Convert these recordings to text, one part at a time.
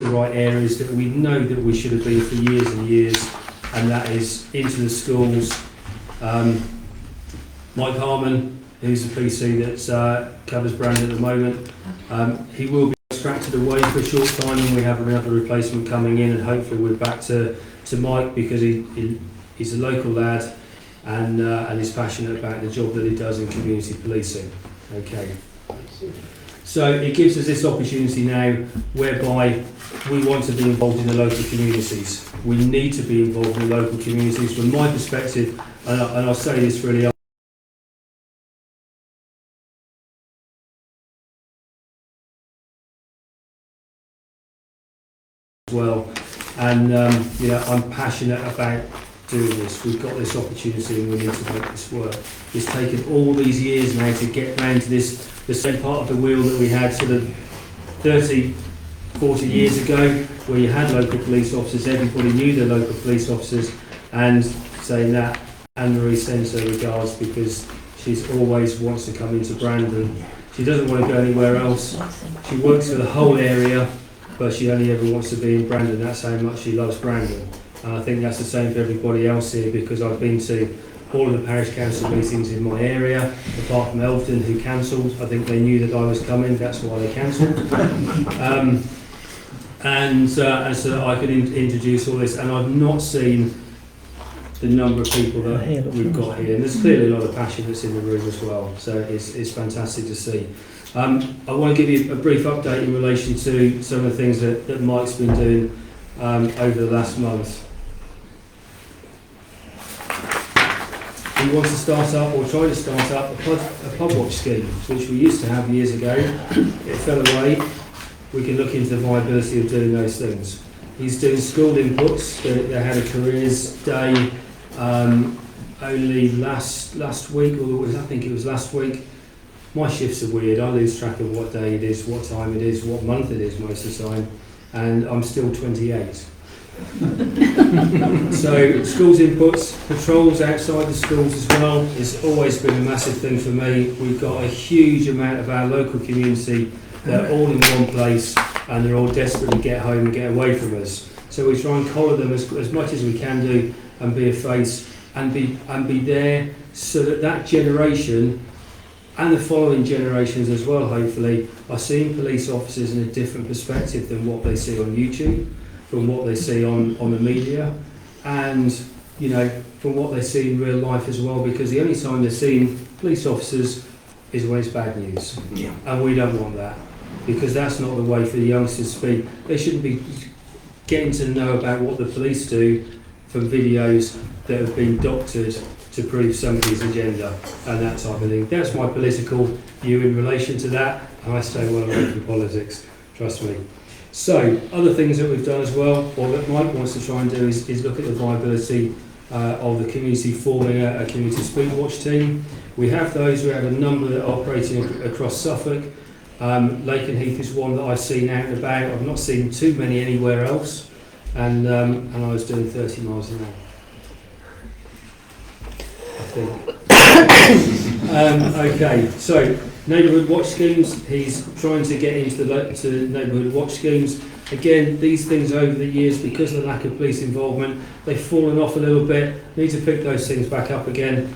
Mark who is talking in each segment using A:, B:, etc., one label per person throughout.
A: the right areas that we know that we should have been for years and years, and that is into the schools. Mike Harmon, who's the PC that covers Brandon at the moment, he will be extracted away for a short time, and we have another replacement coming in, and hopefully we're back to Mike, because he's a local lad and he's passionate about the job that he does in community policing. Okay. So it gives us this opportunity now whereby we want to be involved in the local communities. We need to be involved in the local communities. From my perspective, and I'll say this really as well, and I'm passionate about doing this. We've got this opportunity and we need to make this work. It's taken all these years now to get round to the same part of the wheel that we had sort of 30, 40 years ago, where you had local police officers, everybody knew the local police officers, and saying that Anne-Marie sends her regards, because she's always wants to come into Brandon. She doesn't want to go anywhere else. She works for the whole area, but she only ever wants to be in Brandon. That's how much she loves Brandon. And I think that's the same for everybody else here, because I've been to all of the parish council meetings in my area, apart from Elton, who cancelled. I think they knew that I was coming, that's why they cancelled. And so that I could introduce all this, and I've not seen the number of people that we've got here. And there's clearly a lot of passion that's in the room as well, so it's fantastic to see. I want to give you a brief update in relation to some of the things that Mike's been doing over the last month. He wants to start up, or try to start up, a pub watch scheme, which we used to have years ago. It fell away. We can look into the viability of doing those things. He's doing school inputs. They had a careers day only last week, or I think it was last week. My shifts are weird. I lose track of what day it is, what time it is, what month it is most of the time, and I'm still 28. So schools inputs, patrols outside the schools as well, has always been a massive thing for me. We've got a huge amount of our local community that are all in one place, and they're all desperate to get home and get away from us. So we try and collar them as much as we can do, and be a face, and be there, so that generation and the following generations as well, hopefully, are seeing police officers in a different perspective than what they see on YouTube, from what they see on the media, and from what they see in real life as well, because the only time they're seeing police officers is when it's bad news. Yeah. And we don't want that, because that's not the way for the youngsters to be. They shouldn't be getting to know about what the police do from videos that have been doctored to prove somebody's agenda and that type of thing. That's my political view in relation to that, and I stay well away from politics, trust me. So, other things that we've done as well, or that Mike wants to try and do, is look at the viability of the community forming a community speed watch team. We have those. We have a number that are operating across Suffolk. Lakenheath is one that I've seen out and about. I've not seen too many anywhere else, and I was doing 30 miles an hour, I think. Okay, so neighbourhood watch schemes. He's trying to get into the neighbourhood watch schemes. Again, these things over the years, because of the lack of police involvement, they've fallen off a little bit. Need to pick those things back up again.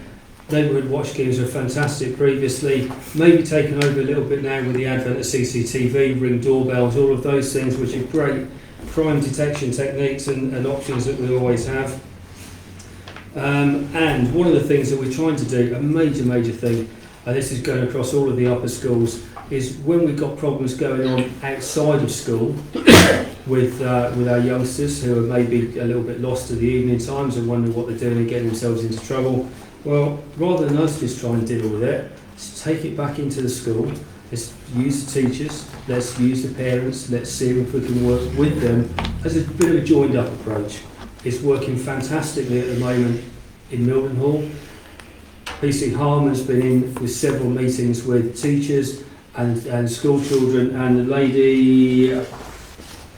A: Neighbourhood watch schemes were fantastic previously, maybe taken over a little bit now with the advent of CCTV, ring doorbells, all of those things, which are great crime detection techniques and options that we always have. And one of the things that we're trying to do, a major thing, and this is going across all of the upper schools, is when we've got problems going on outside of school with our youngsters who are maybe a little bit lost at the evening times and wondering what they're doing and getting themselves into trouble, well, rather than us just try and deal with it, let's take it back into the school. Let's use the teachers, let's use the parents, let's see if we can work with them as a bit of a joined up approach. It's working fantastically at the moment in Mildenhall. PC Harmon's been in with several meetings with teachers and school children, and the lady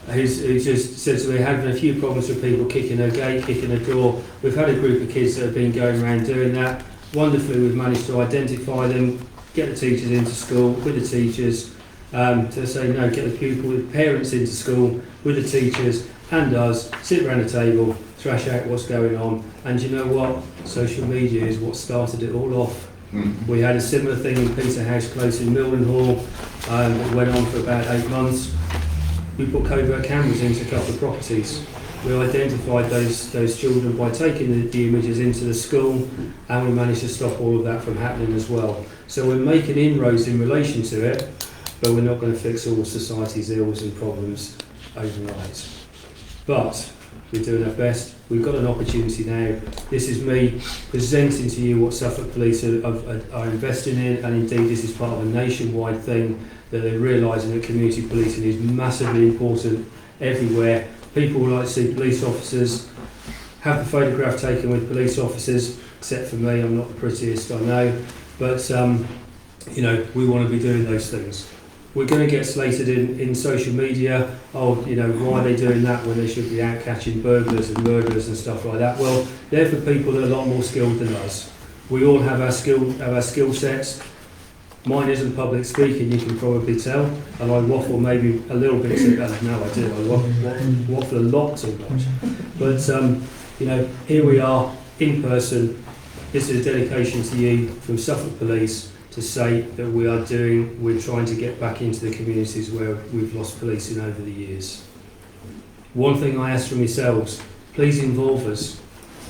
A: who just said to me, having a few problems with people kicking her gate, kicking her door. We've had a group of kids that have been going around doing that. Wonderfully, we've managed to identify them, get the teachers into school with the teachers, to say no, get the parents into school with the teachers and us, sit around the table, thrash out what's going on. And you know what? Social media is what started it all off. We had a similar thing in Peterhouse Close in Mildenhall. It went on for about 8 months. We put covert cameras into a couple of properties. We identified those children by taking the images into the school, and we managed to stop all of that from happening as well. So we're making inroads in relation to it, but we're not going to fix all society's ills and problems overnight. But we're doing our best. We've got an opportunity now. This is me presenting to you what Suffolk Police are investing in, and indeed this is part of a nationwide thing that they're realising that community policing is massively important everywhere. People would like to see police officers, have the photograph taken with police officers, except for me, I'm not the prettiest, I know, but you know, we want to be doing those things. We're going to get slated in social media, oh, you know, why are they doing that when they should be out catching burglars and murderers and stuff like that? Well, they're for people that are a lot more skilled than us. We all have our skill sets. Mine isn't public speaking, you can probably tell, and I waffle maybe a little bit too much. No, I do. I waffle a lot too much. But you know, here we are in person. This is a dedication to you from Suffolk Police to say that we're trying to get back into the communities where we've lost policing over the years. One thing I ask from yourselves, please involve us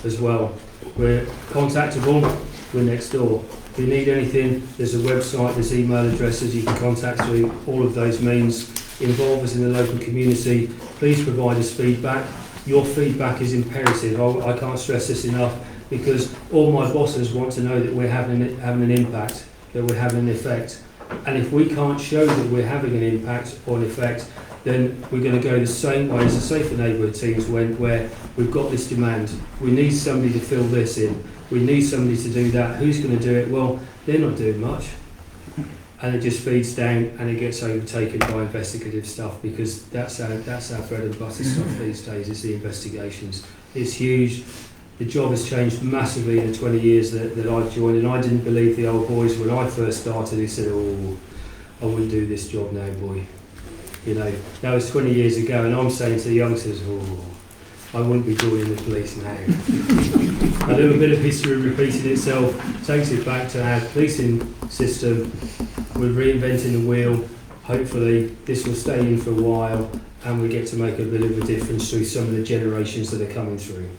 A: as well. We're contactable, we're next door. If you need anything, there's a website, there's email addresses you can contact through all of those means. Involve us in the local community. Please provide us feedback. Your feedback is imperative. I can't stress this enough, because all my bosses want to know that we're having an impact, that we're having an effect. And if we can't show that we're having an impact or an effect, then we're going to go the same way as the Safer Neighbourhood teams went, where we've got this demand. We need somebody to fill this in. We need somebody to do that. Who's going to do it? Well, they're not doing much. And it just feeds down and it gets overtaken by investigative stuff, because that's our bread and butter stuff these days, is the investigations. It's huge. The job has changed massively in the 20 years that I've joined, and I didn't believe the old boys when I first started. He said, oh, I wouldn't do this job now, boy. You know, that was 20 years ago, and I'm saying to the youngsters, oh, I wouldn't be joining the police now. A little bit of history repeating itself takes it back to our policing system. We're reinventing the wheel. Hopefully this will stay in for a while, and we get to make a bit of a difference through some of the generations that are coming through.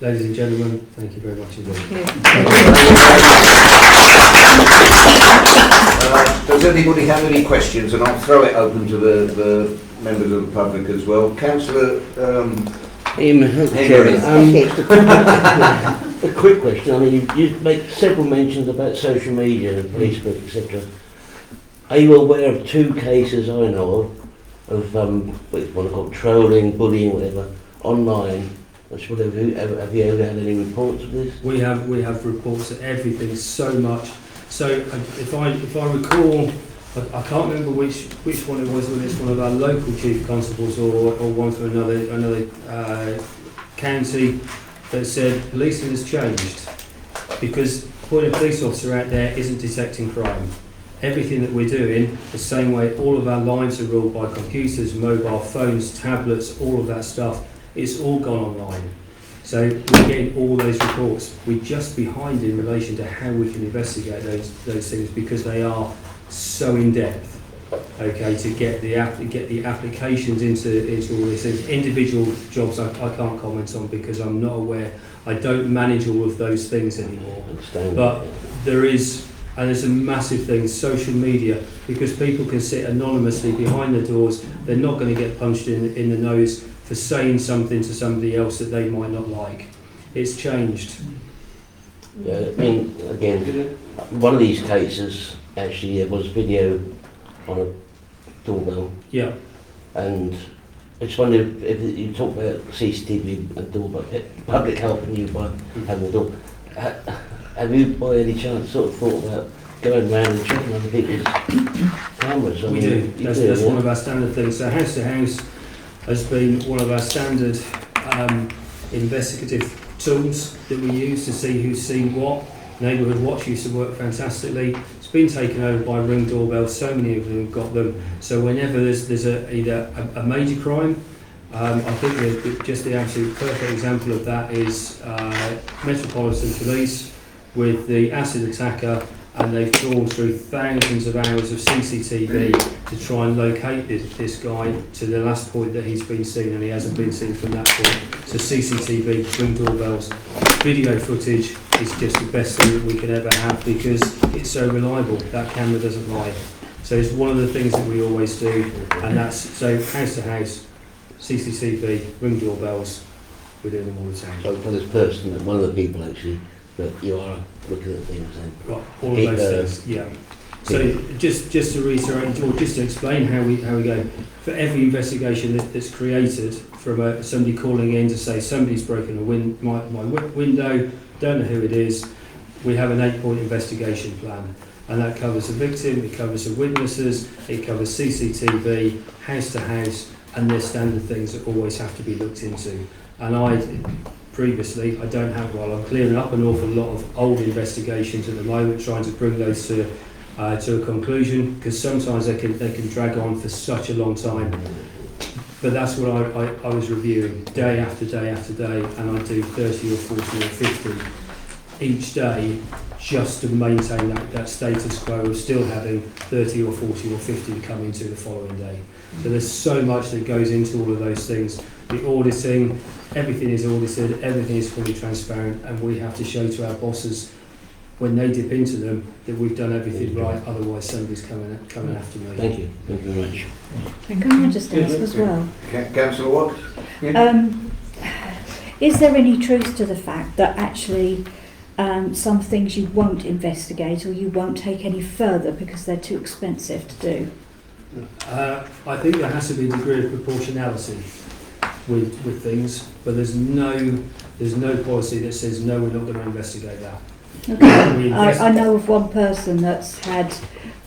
A: Ladies and gentlemen, thank you very much indeed.
B: Does anybody have any questions? And I'll throw it open to the members of the public as well. Councillor
C: Henry. A quick question. I mean, you make several mentions about social media and Facebook, etc. Are you aware of 2 cases I know of what you want to call trolling, bullying, whatever, online? Have you ever had any reports of this?
A: We have reports of everything, so much. So if I recall, I can't remember which one it was, whether it's one of our local chief constables or one from another county, that said policing has changed, because putting a police officer out there isn't detecting crime. Everything that we're doing, the same way all of our lives are ruled by computers, mobile phones, tablets, all of that stuff, it's all gone online. So we're getting all those reports. We're just behind in relation to how we can investigate those things, because they are so in depth. Okay, to get the applications into all these things. Individual jobs I can't comment on, because I'm not aware. I don't manage all of those things anymore. But there is, and there's a massive thing, social media, because people can sit anonymously behind the doors. They're not going to get punched in the nose for saying something to somebody else that they might not like. It's changed.
C: Yeah, I mean, again, one of these cases, actually, there was video on a doorbell.
A: Yeah.
C: And I just wonder if you talk about CCTV and doorbell, public helping you by having the door. Have you, by any chance, sort of thought about going around and checking other people's cameras?
A: We do. That's one of our standard things. So House to House has been one of our standard investigative tools that we use to see who's seen what. Neighbourhood Watch used to work fantastically. It's been taken over by Ring doorbells. So many of them have got them. So whenever there's either a major crime, I think just the absolute perfect example of that is Metropolitan Police with the acid attacker, and they've drawn through thousands of hours of CCTV to try and locate this guy to the last point that he's been seen, and he hasn't been seen from that point. So CCTV, Ring doorbells, video footage is just the best thing that we could ever have because it's so reliable. That camera doesn't lie. So it's one of the things that we always do, and that's so house to house, CCTV, Ring doorbells, we're doing them all the time.
C: So for this person, one of the people actually, that you are looking at things then.
A: Right, all of those things, yeah. So just to reiterate, or just to explain how we go, for every investigation that's created from somebody calling in to say somebody's broken my window, don't know who it is, we have an 8-point investigation plan. And that covers the victim, it covers the witnesses, it covers CCTV, house to house, and there's standard things that always have to be looked into. And previously, I don't have, well, I'm clearing up an awful lot of old investigations at the moment, trying to bring those to a conclusion, because sometimes they can drag on for such a long time. But that's what I was reviewing day after day after day, and I do 30 or 40 or 50 each day just to maintain that status quo of still having 30 or 40 or 50 coming to the following day. So there's so much that goes into all of those things. The auditing, everything is audited, everything is fully transparent, and we have to show to our bosses when they dip into them that we've done everything right, otherwise somebody's coming after me.
C: Thank you very much.
D: Can I just ask as well?
B: Councillor Watt?
D: Is there any truth to the fact that actually some things you won't investigate or you won't take any further because they're too expensive to do?
A: I think there has to be a degree of proportionality with things, but there's no policy that says no, we're not going to investigate that.
D: Okay. I know of one person that's had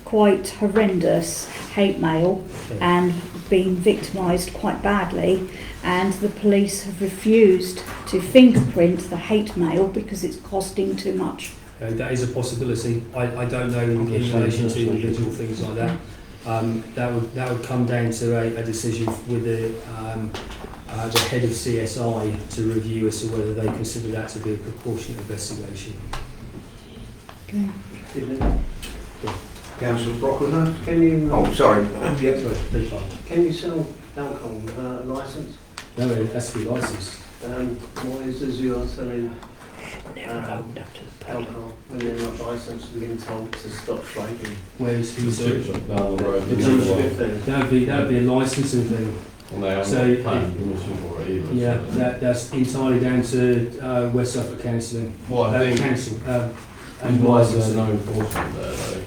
D: quite horrendous hate mail and been victimised quite badly, and the police have refused to fingerprint the hate mail because it's costing too much.
A: That is a possibility. I don't know in relation to individual things like that. That would come down to a decision with the head of CSI to review as to whether they consider that to be a proportionate investigation.
D: Okay.
B: Councillor Brocklehurst?
E: Can you?
B: Oh, sorry.
E: Can you sell alcohol without a licence?
A: No, it has to be licensed.
E: Why is it you're selling alcohol when they're not licensed and being told to stop trading?
A: Where's who's
F: Down the road.
A: That'd be a licensing thing.
F: And they haven't
A: So,
F: planned permission for it either.
A: Yeah, that's entirely down to West Suffolk Council.
F: Well, I think,
A: Council.
F: and why is there no enforcement there though?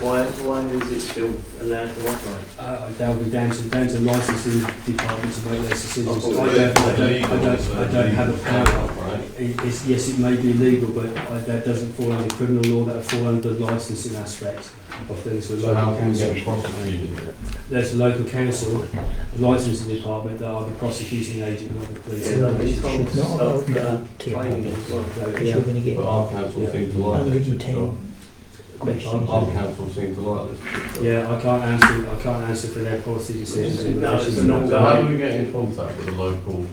E: Why is it still allowed to operate?
A: That would be down to the licensing department to make those decisions.
F: I
A: I don't have a power. Yes, it may be legal, but that doesn't fall under criminal law. That would fall under the licensing aspect of things with
F: So
A: local
F: how can we
A: council.
F: get prosecuted?
A: There's a local council, a licensing department that are the prosecuting agent of the police.
E: They're not being told to
G: Not
E: stop
G: allowed to
E: trading as well.
G: because you're going to get
F: But our council seems to like this.
G: 110 questions.
F: Our council seems to like this.
A: Yeah, I can't answer for their policy decisions. in
E: No, it's
A: relation to
E: an
F: So how do
A: that.
F: we get in contact with the local,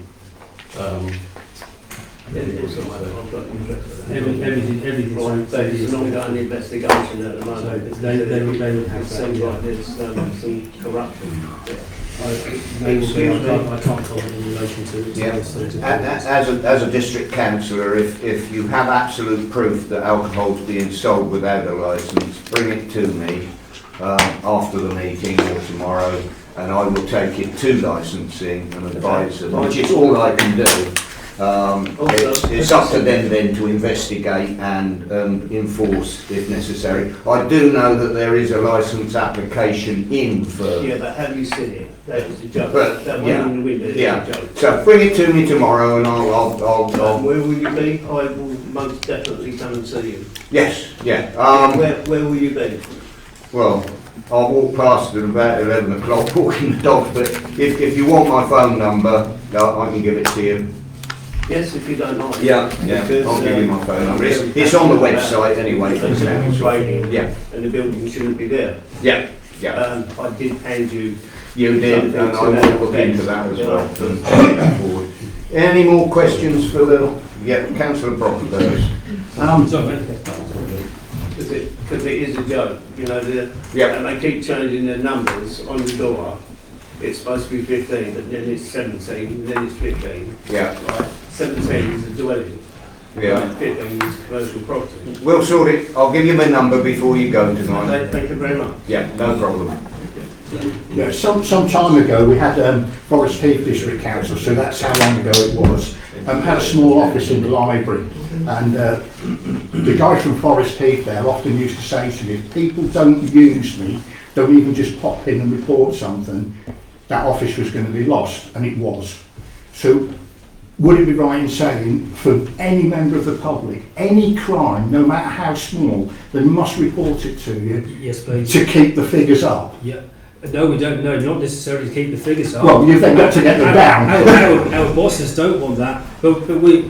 E: It's I've got interest in that.
A: Everything's
E: Right, so it's an ongoing investigation at the
A: So
E: moment.
A: they would have
E: It
A: that.
E: seems
A: Yeah.
E: like there's some corruption there.
A: I can't comment in relation to
B: Yeah.
A: those things.
B: As a district councillor, if you have absolute proof that alcohol's being sold without a licence, bring it to me after the meeting or tomorrow, and I will take it to licensing and advise them, which is all I can do. It's up to them then to investigate and enforce if necessary. I do know that there is a licence application in for.
E: Yeah, but have you seen it? That was a joke.
B: But,
E: That
B: yeah,
E: one in the window is
B: yeah.
E: a joke.
B: So bring it to me tomorrow and I'll
E: Where will you be? I will most definitely come and see you.
B: yes, yeah.
E: Where will you be?
B: Well, I'll walk past at about 11 o'clock walking the dog, but if you want my phone number, I can give it to you.
E: Yes, if you don't mind.
B: Yeah,
E: Because,
B: I'll give you my phone number. It's on the website anyway. for the council.
E: Training,
B: Yeah,
E: and the building shouldn't be there.
B: yeah, yeah.
E: I did hand you.
B: You did, and I will look into that as well. and take that forward. Any more questions for the, councillor Brockenberg?
E: Because it is a joke, you know,
B: Yeah,
E: and they keep changing the numbers on the door. It's supposed to be 15, but then it's 17, and then it's 15.
B: yeah,
E: Right? 17 is a dwelling.
B: yeah.
E: And 15 is commercial property.
B: We'll sort it. I'll give you my number before you go tonight.
E: Thank you very much.
B: Yeah, no problem.
H: Yeah, some time ago we had Forest Heath District Council, so that's how long ago it was. Had a small office in the library, and the guy from Forest Heath there often used to say to me, if people don't use me, don't even just pop in and report something, that office was going to be lost, and it was. So would it be right in saying for any member of the public, any crime, no matter how small, they must report it to you
A: Yes, please.
H: to keep the figures up?
A: Yeah. No, we don't. No, not necessarily to keep the figures up.
H: Well, you've then got to get them down.
A: Our bosses don't want that, but we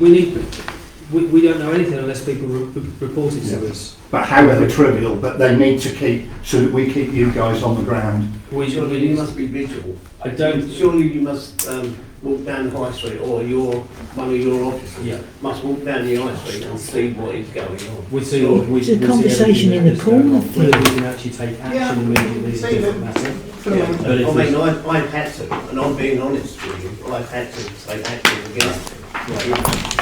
A: don't know anything unless people report it to us.
H: But however trivial, but they need to keep, so that we keep you guys on the ground.
E: Surely you must be vigilant.
A: I don't.
E: Surely you must walk down High Street, or one of your officers
A: Yeah.
E: must walk down the High Street and see what is going on.
A: We see what we.
G: It's a
A: we see
G: conversation
A: everything
G: in the
A: that's going
G: corner,
A: on. Whether we can actually take action immediately is a different matter.
E: Yeah.
A: But if
E: I mean,
A: we-
E: I've had to, and I'm being honest with you, I've had to take action against it.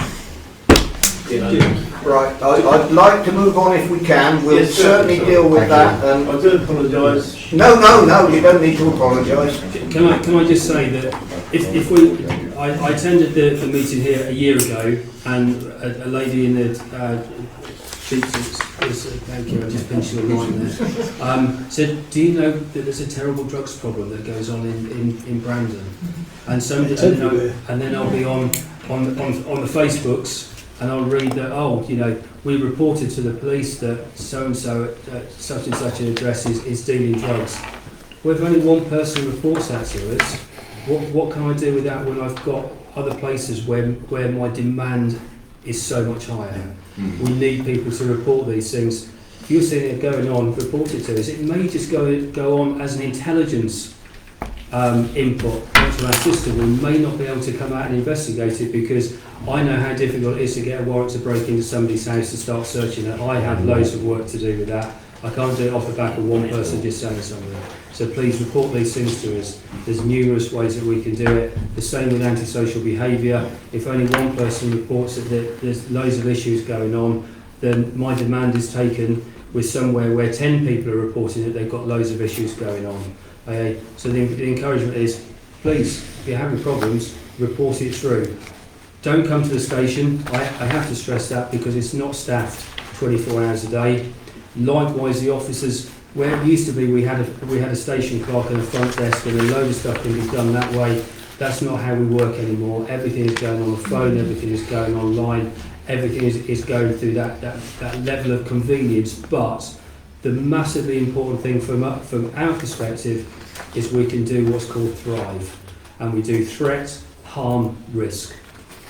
E: You know,
B: Right, I'd like to move on if we can. We'll
E: Yes, sir.
B: certainly deal with that.
E: I do apologise.
B: No, you don't need to apologise.
A: Can I just say that if we, I attended the meeting here a year ago, and a lady in the chief, thank you, I just pinched your line there, said, do you know that there's a terrible drugs problem that goes on in Brandon? And so, and then I'll be on the Facebooks, and I'll read that, oh, you know, we reported to the police that so-and-so at such and such an address is dealing drugs. Well, if only one person reports that to us, what can I do with that when I've got other places where my demand is so much higher? We need people to report these things. If you're seeing it going on, report it to us. It may just go on as an intelligence input into our system. We may not be able to come out and investigate it because I know how difficult it is to get a warrant to break into somebody's house to start searching it. I have loads of work to do with that. I can't do it off the back of one person just saying something. So please report these things to us. There's numerous ways that we can do it. The same with antisocial behaviour. If only one person reports that there's loads of issues going on, then my demand is taken with somewhere where 10 people are reporting that they've got loads of issues going on. Okay? So the encouragement is, please, if you're having problems, report it through. Don't come to the station. I have to stress that because it's not staffed 24 hours a day. Likewise, the officers, where it used to be we had a station clerk and a front desk and a load of stuff can be done that way. That's not how we work anymore. Everything is going on the phone, everything is going online, everything is going through that level of convenience. But the massively important thing from our perspective is we can do what's called Thrive. And we do threat, harm, risk.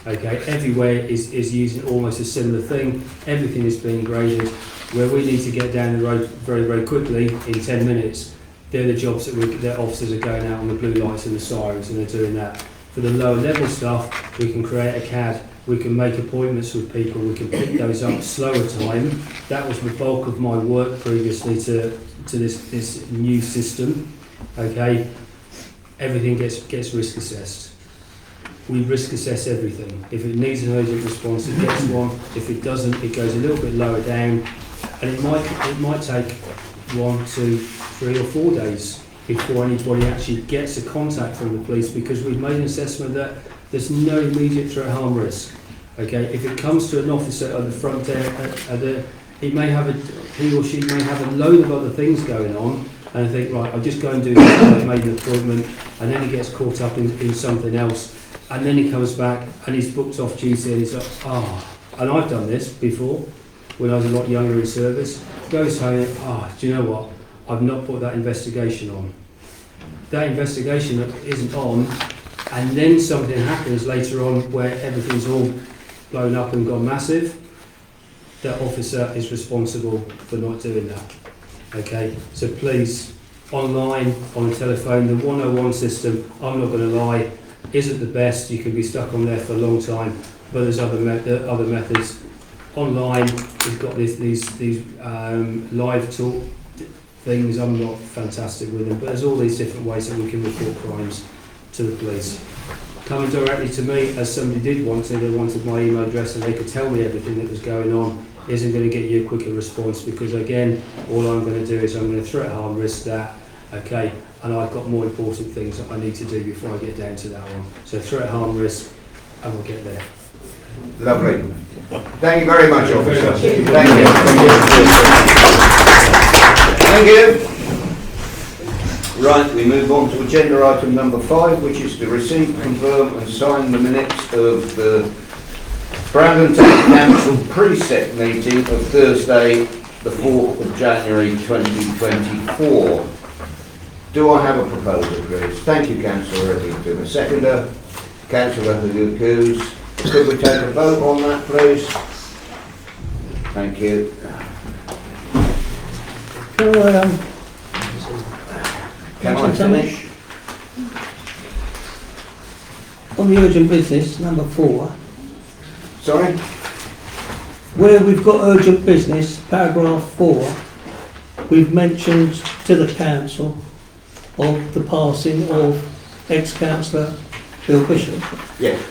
A: Okay, everywhere is using almost a similar thing. Everything is being graded. Where we need to get down the road very, very quickly in 10 minutes, they're the jobs that officers are going out on the blue lights and the sirens, and they're doing that. For the lower level stuff, we can create a CAD, we can make appointments with people, we can pick those up slower time. That was the bulk of my work previously to this new system. Okay, everything gets risk assessed. We risk assess everything. If it needs an urgent response, it gets one. If it doesn't, it goes a little bit lower down. And it might take 1, 2, 3 or 4 days before anybody actually gets a contact from the police because we've made an assessment that there's no immediate threat, harm, risk. Okay, if it comes to an officer at the front there, he or she may have a load of other things going on, and I think, right, I'll just go and do this. I've made an appointment, and then he gets caught up in something else. And then he comes back and he's booked off duty and he's like, and I've done this before when I was a lot younger in service. Goes home and, do you know what? I've not put that investigation on. That investigation that isn't on and then something happens later on where everything's all blown up and gone massive, that officer is responsible for not doing that. Okay, so please, online, on the telephone, the 101 system, I'm not going to lie, isn't the best. You can be stuck on there for a long time, but there's other methods. Online, we've got these live talk things. I'm not fantastic with them, but there's all these different ways that we can report crimes to the police. Coming directly to me, as somebody did want to, they wanted my email address and they could tell me everything that was going on, isn't going to get you a quicker response, because again, all I'm going to do is I'm going to threat, harm, risk that, okay, and I've got more important things that I need to do before I get down to that one. So threat, harm, risk, and we'll get there.
B: Lovely. Thank you very much,
A: Thank you very
B: officer.
A: much.
B: Thank you. Thank you. Right, we move on to agenda item number 5, which is to receive, confirm and sign the minutes of the Brandon Town Council Precept meeting of Thursday, the 4th of January 2024. Do I have a proposal, please? Thank you, Councillor Eddington. A seconder, Councillor Hughes. Could we take a vote on that, please? Thank you. Can I finish?
G: On the urgent business, number 4,
B: Sorry?
G: where we've got urgent business, paragraph 4, we've mentioned to the council of the passing of ex-councillor Bill Bishop.
B: Yes.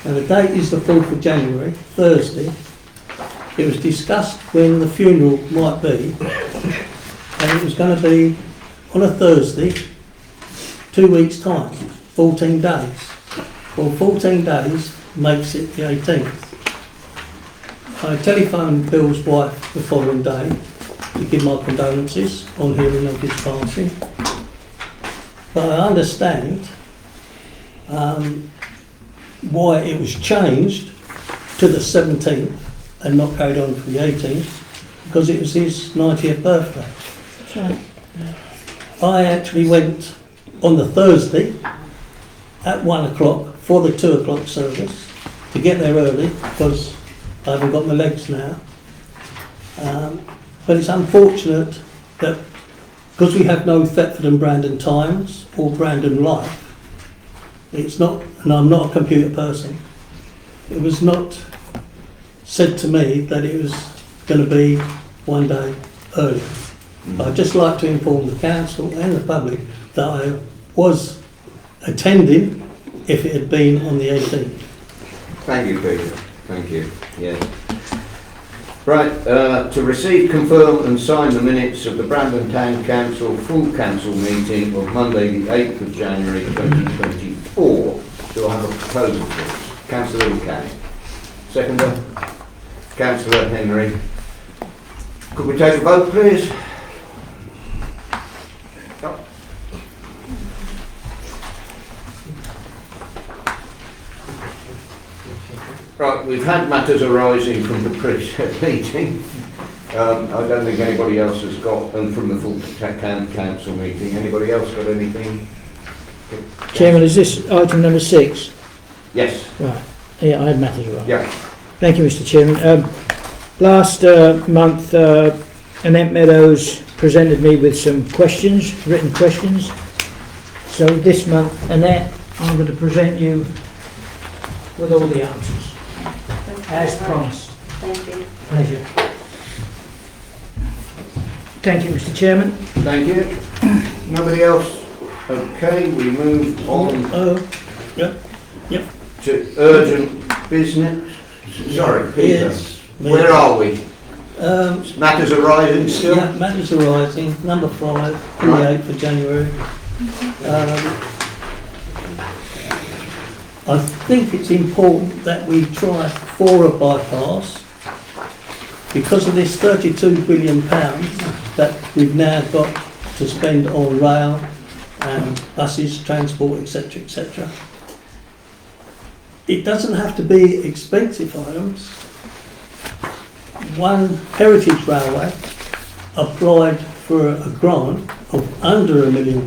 G: And the date is the 4th of January, Thursday. It was discussed when the funeral might be, and it was going to be on a Thursday, 2 weeks' time, 14 days. Well, 14 days makes it the 18th. I telephoned Bill's wife the following day to give my condolences on hearing of his passing. But I understand why it was changed to the 17th and not carried on for the 18th, because it was his 90th birthday.
D: That's right.
G: I actually went on the Thursday at 1 o'clock for the 2 o'clock service to get there early because I haven't got my legs now. But it's unfortunate that because we have no Thetford and Brandon Times or Brandon Life, it's not, and I'm not a computer person, it was not said to me that it was going to be 1 day early. I'd just like to inform the council and the public that I was attending if it had been on the 18th.
B: Thank you, Peter. Thank you. Yeah. Right, to receive, confirm and sign the minutes of the Brandon Town Council full council meeting of Monday the 8th of January 2024. Do I have a proposal, please? Councillor Buchanan. Seconder, Councillor Henry. Could we take a vote, please? Right, we've had matters arising from the precept meeting. I don't think anybody else has got, and from the full council meeting. Anybody else got anything?
I: Chairman, is this item number 6?
B: Yes.
I: Right. Yeah, I had matters right.
B: Yeah.
I: Thank you, Mr. Chairman. Last month, Annette Meadows presented me with some questions, written questions. So this month, Annette, I'm going to present you with all the answers, as promised.
D: Thank you.
I: Pleasure. Thank you, Mr. Chairman.
B: Thank you. Nobody else? Okay, we move on to urgent business. Sorry, Peter.
G: Yes.
B: Where are we? Matters arising still?
G: Yeah, matters arising, number 5, on the 8th of January. I think it's important that we try for a bypass because of this £32 billion that we've now got to spend on rail and buses, transport, etc., etc. It doesn't have to be expensive items. One Heritage Railway applied for a grant of under £1 million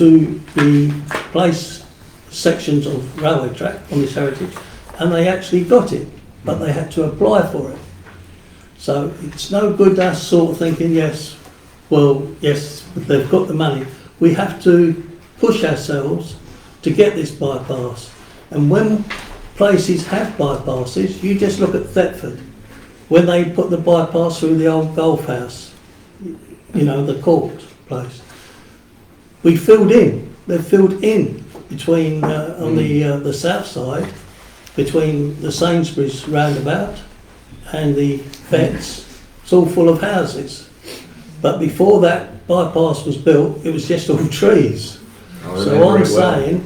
G: to the place sections of railway track on this heritage, and they actually got it, but they had to apply for it. So it's no good us sort of thinking, yes, they've got the money. We have to push ourselves to get this bypass. And when places have bypasses, you just look at Thetford. When they put the bypass through the old golf house, you know, the court place, we filled in. They filled in between on the south side, between the Sainsbury's roundabout and the vets. It's all full of houses. But before that bypass was built, it was just all trees. So I'm saying,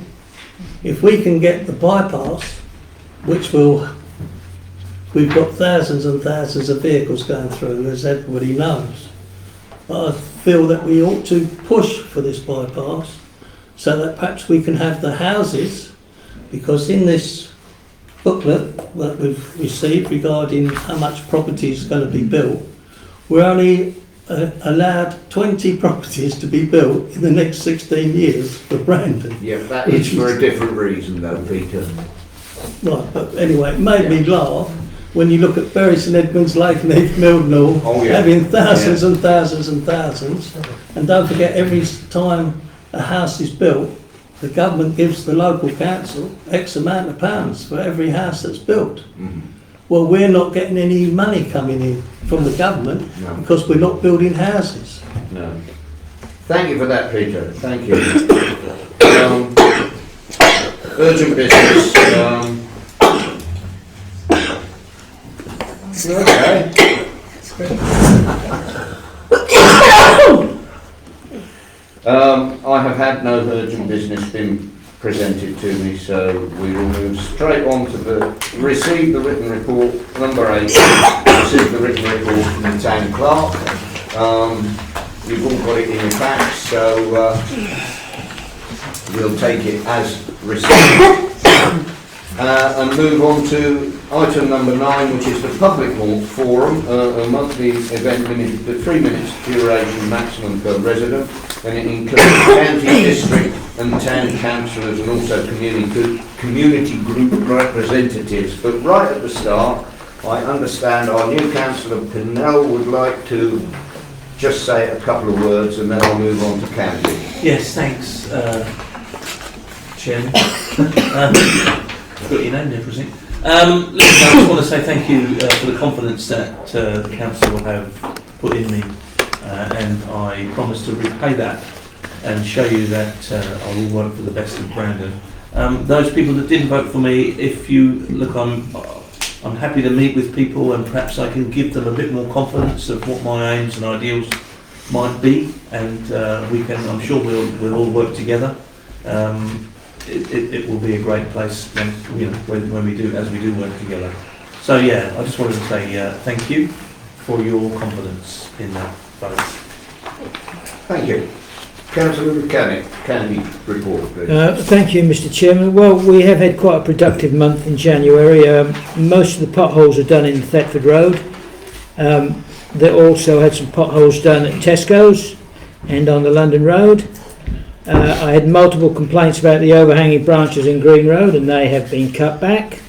G: if we can get the bypass, which we've got thousands and thousands of vehicles going through, as everybody knows. But I feel that we ought to push for this bypass so that perhaps we can have the houses, because in this booklet that we've received regarding how much property is going to be built, we're only allowed 20 properties to be built in the next 16 years for Brandon.
B: Yeah, that is for a different reason though, Peter.
G: Right, but anyway, it made me laugh when you look at Bury St Edmunds, Lakenheath, Mildenhall, having thousands and thousands and thousands. And don't forget, every time a house is built, the government gives the local council X amount of pounds for every house that's built.
B: Mm-hmm.
G: Well, we're not getting any money coming in from the government because we're not building houses.
B: No. Thank you for that, Peter. Thank you. Urgent business. Okay. I have had no urgent business been presented to me, so we will move straight on to receive the written report, number 8, receive the written report from the town clerk. You've all got it in your packs, so we'll take it as received. And move on to item number 9, which is the public forum, a monthly event limited to 3 minutes duration maximum per resident, and it includes county, district and town councillors and also community group representatives. But right at the start, I understand our new councillor Pinnell would like to just say a couple of words and then I'll move on to county.
E: Yes, thanks, Chairman. Got your name there, President. Listen, I just want to say thank you for the confidence that the council have put in me, and I promise to repay that and show you that I will work for the best of Brandon. Those people that didn't vote for me, if you look, I'm happy to meet with people and perhaps I can give them a bit more confidence of what my aims and ideals might be, and we can. I'm sure we'll all work together. It will be a great place when, you know, when we do work together. So yeah, I just wanted to say thank you for your confidence in that vote.
B: Thank you. Councillor Buchanan, can you report, please?
I: Thank you, Mr. Chairman. Well, we have had quite a productive month in January. Most of the potholes are done in Thetford Road. They also had some potholes done at Tesco's and on the London Road. I had multiple complaints about the overhanging branches in Green Road, and they have been cut back.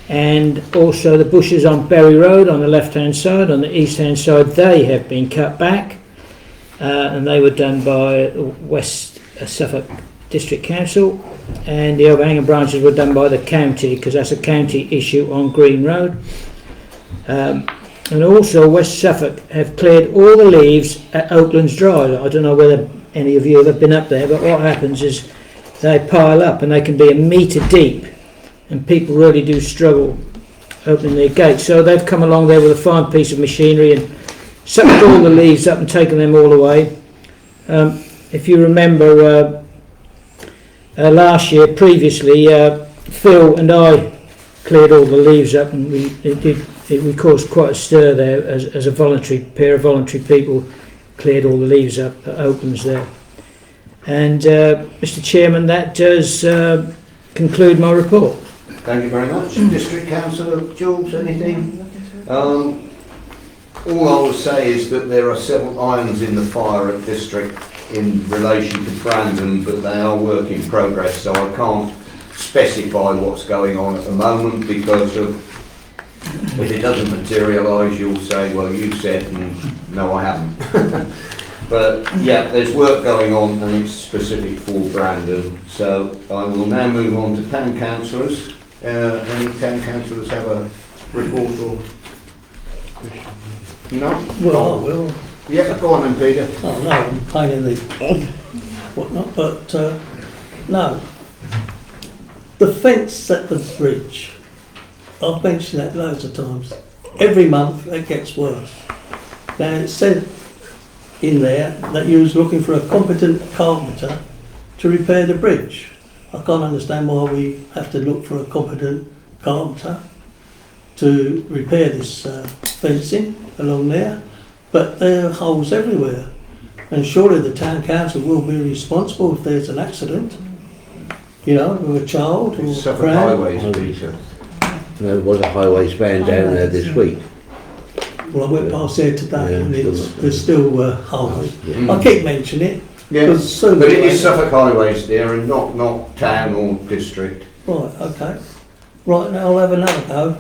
I: And also the bushes on Berry Road on the left-hand side, on the east-hand side, they have been cut back. And they were done by West Suffolk District Council, and the overhanging branches were done by the county, because that's a county issue on Green Road. And also West Suffolk have cleared all the leaves at Oaklands Drive. I don't know whether any of you have been up there, but what happens is they pile up and they can be a metre deep, and people really do struggle opening their gates. So they've come along there with a fine piece of machinery and sucked all the leaves up and taken them all away. If you remember last year, previously, Phil and I cleared all the leaves up, and we caused quite a stir there as a pair of voluntary people cleared all the leaves up at Oaklands there. And Mr. Chairman, that does conclude my report.
B: Thank you very much. District Councillor Jules, anything? All I will say is that there are several irons in the fire at District in relation to Brandon, but they are work in progress, so I can't specify what's going on at the moment, because if it doesn't materialise, you'll say, well, you said, and no, I haven't. But yeah, there's work going on, and it's specific for Brandon. So I will now move on to town councillors. Any town councillors have a report or? No?
G: Well, I will.
B: Yeah, go on then, Peter.
G: Oh, no, I'm pain in the whatnot, but no. The fence at the bridge, I've mentioned that loads of times. Every month it gets worse. Now it said in there that you was looking for a competent carpenter to repair the bridge. I can't understand why we have to look for a competent carpenter to repair this fencing along there, but there are holes everywhere, and surely the town council will be responsible if there's an accident, you know, with a child or
B: Suffolk
G: ground.
B: Highways, Peter.
C: There was a highways van down there this week.
G: Well, I went past there today,
C: Yeah,
G: and
C: still-
G: there's still holes.
C: Yeah.
G: I keep mentioning it.
B: Yeah,
G: Because soon
B: but it is Suffolk Highways there, and not town or district.
G: Right, okay. Right, now I'll have another go.